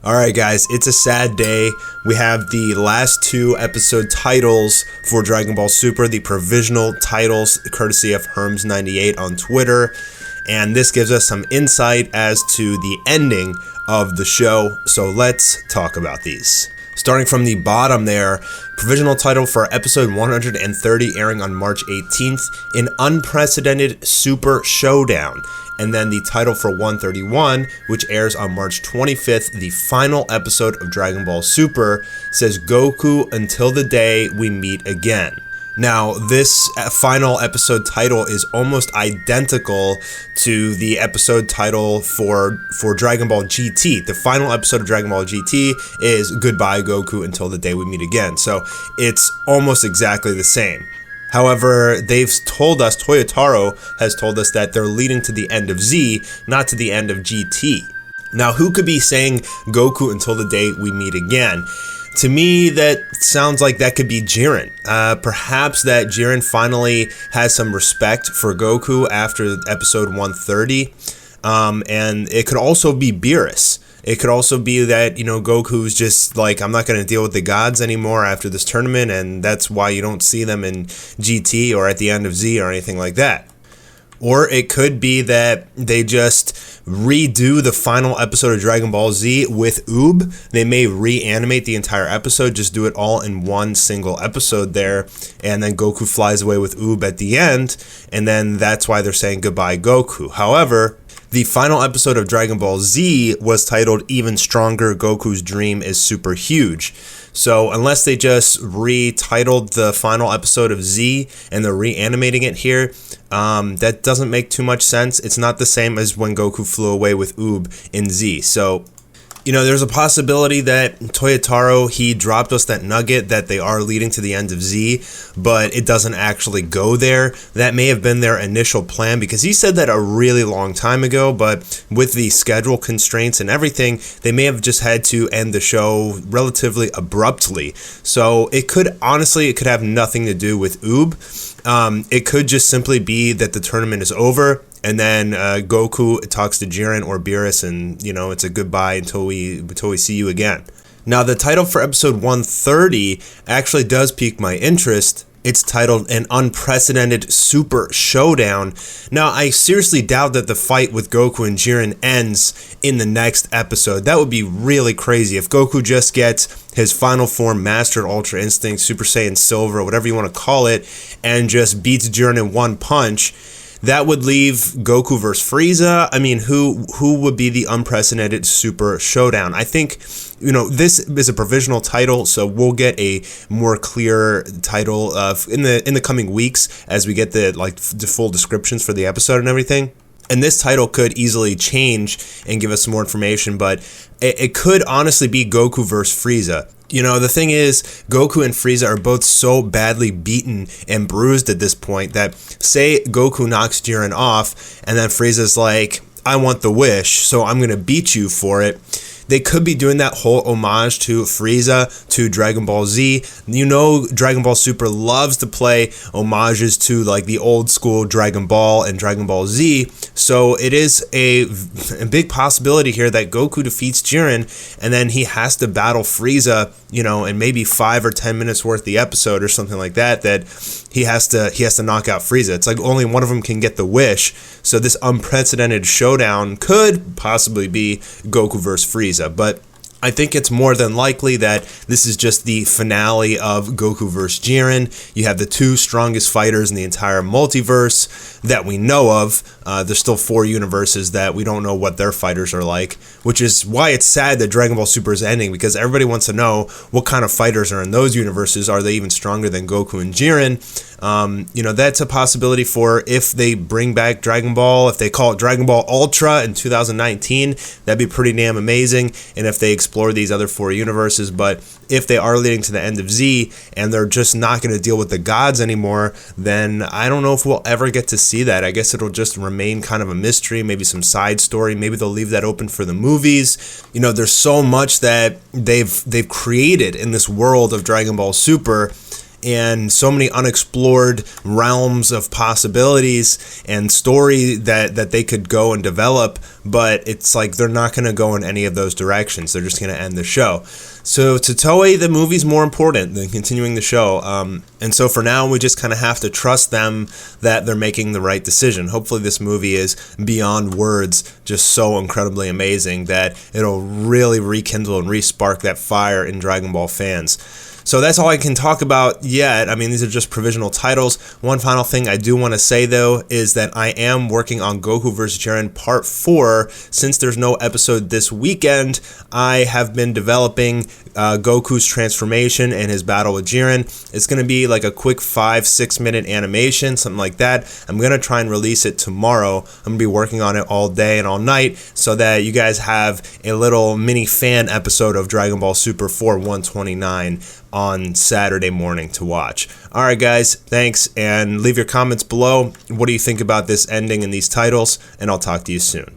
Alright guys, it's a sad day. We have the last two episode titles for Dragon Ball Super, the provisional titles, courtesy of Herms98 on Twitter. And this gives us some insight as to the ending of the show, so let's talk about these. Starting from the bottom there, provisional title for episode 130 airing on March 18th, an unprecedented Super Showdown. And then the title for 131, which airs on March 25th, the final episode of Dragon Ball Super, says Goku until the day we meet again. Now, this final episode title is almost identical to the episode title for Dragon Ball GT. The final episode of Dragon Ball GT is Goodbye Goku until the day we meet again. So it's almost exactly the same. However, they've told us, Toyotaro has told us that they're leading to the end of Z, not to the end of GT. Now, who could be saying Goku until the day we meet again? To me, that sounds like that could be Jiren. Perhaps that Jiren finally has some respect for Goku after episode 130. And it could also be Beerus. It could also be that, Goku's just like, I'm not going to deal with the gods anymore after this tournament, and that's why you don't see them in GT or at the end of Z or anything like that. Or it could be that they just redo the final episode of Dragon Ball Z with Oob. They may reanimate the entire episode, just do it all in one single episode there, and then Goku flies away with Oob at the end, and then that's why they're saying goodbye Goku. However, the final episode of Dragon Ball Z was titled Even Stronger, Goku's Dream is Super Huge. So unless they just retitled the final episode of Z and they're reanimating it here, that doesn't make too much sense. It's not the same as when Goku flew away with Oob in Z. So, there's a possibility that Toyotaro, he dropped us that nugget that they are leading to the end of Z, but it doesn't actually go there. That may have been their initial plan because he said that a really long time ago, but with the schedule constraints and everything, they may have just had to end the show relatively abruptly. So it could have nothing to do with Oob. It could just simply be that the tournament is over, and then Goku talks to Jiren or Beerus, and it's a goodbye until we see you again. Now, the title for episode 130 actually does pique my interest. It's titled An Unprecedented Super Showdown. Now, I seriously doubt that the fight with Goku and Jiren ends in the next episode. That would be really crazy. If Goku just gets his final form, Master, Ultra Instinct, Super Saiyan Silver, whatever you want to call it, and just beats Jiren in one punch, that would leave Goku versus Frieza. I mean, who would be the unprecedented Super Showdown? I think, this is a provisional title, so we'll get a more clear title in the coming weeks as we get the full descriptions for the episode and everything. And this title could easily change and give us some more information, but it could honestly be Goku versus Frieza. The thing is, Goku and Frieza are both so badly beaten and bruised at this point that, say Goku knocks Jiren off, and then Frieza's like, I want the wish, so I'm going to beat you for it. They could be doing that whole homage to Frieza, to Dragon Ball Z. Dragon Ball Super loves to play homages to the old school Dragon Ball and Dragon Ball Z. So it is a big possibility here that Goku defeats Jiren, and then he has to battle Frieza, in maybe 5 or 10 minutes worth of the episode or something like that he has to knock out Frieza. It's like only one of them can get the wish. So this unprecedented showdown could possibly be Goku versus Frieza, but I think it's more than likely that this is just the finale of Goku vs. Jiren. You have the two strongest fighters in the entire multiverse that we know of. There's still 4 universes that we don't know what their fighters are like, which is why it's sad that Dragon Ball Super is ending, because everybody wants to know what kind of fighters are in those universes. Are they even stronger than Goku and Jiren? That's a possibility for if they bring back Dragon Ball, if they call it Dragon Ball Ultra in 2019, that'd be pretty damn amazing. And if they explore these other 4 universes, but if they are leading to the end of Z and they're just not going to deal with the gods anymore, then I don't know if we'll ever get to see that. I guess it'll just remain kind of a mystery, maybe some side story. Maybe they'll leave that open for the movies. There's so much that they've created in this world of Dragon Ball Super. and so many unexplored realms of possibilities and story that they could go and develop, but it's like they're not going to go in any of those directions. They're just going to end the show. So to Toei, the movie's more important than continuing the show. And so for now, we just kind of have to trust them that they're making the right decision. Hopefully this movie is beyond words, just so incredibly amazing that it'll really rekindle and re-spark that fire in Dragon Ball fans. So that's all I can talk about yet. I mean, these are just provisional titles. One final thing I do want to say, though, is that I am working on Goku vs. Jiren Part 4. Since there's no episode this weekend, I have been developing Goku's transformation and his battle with Jiren. It's going to be like a quick 5-6 minute animation, something like that. I'm going to try and release it tomorrow. I'm going to be working on it all day and all night so that you guys have a little mini fan episode of Dragon Ball Super 4/129 on Saturday morning to watch. Alright guys, thanks, and leave your comments below. What do you think about this ending and these titles? And I'll talk to you soon.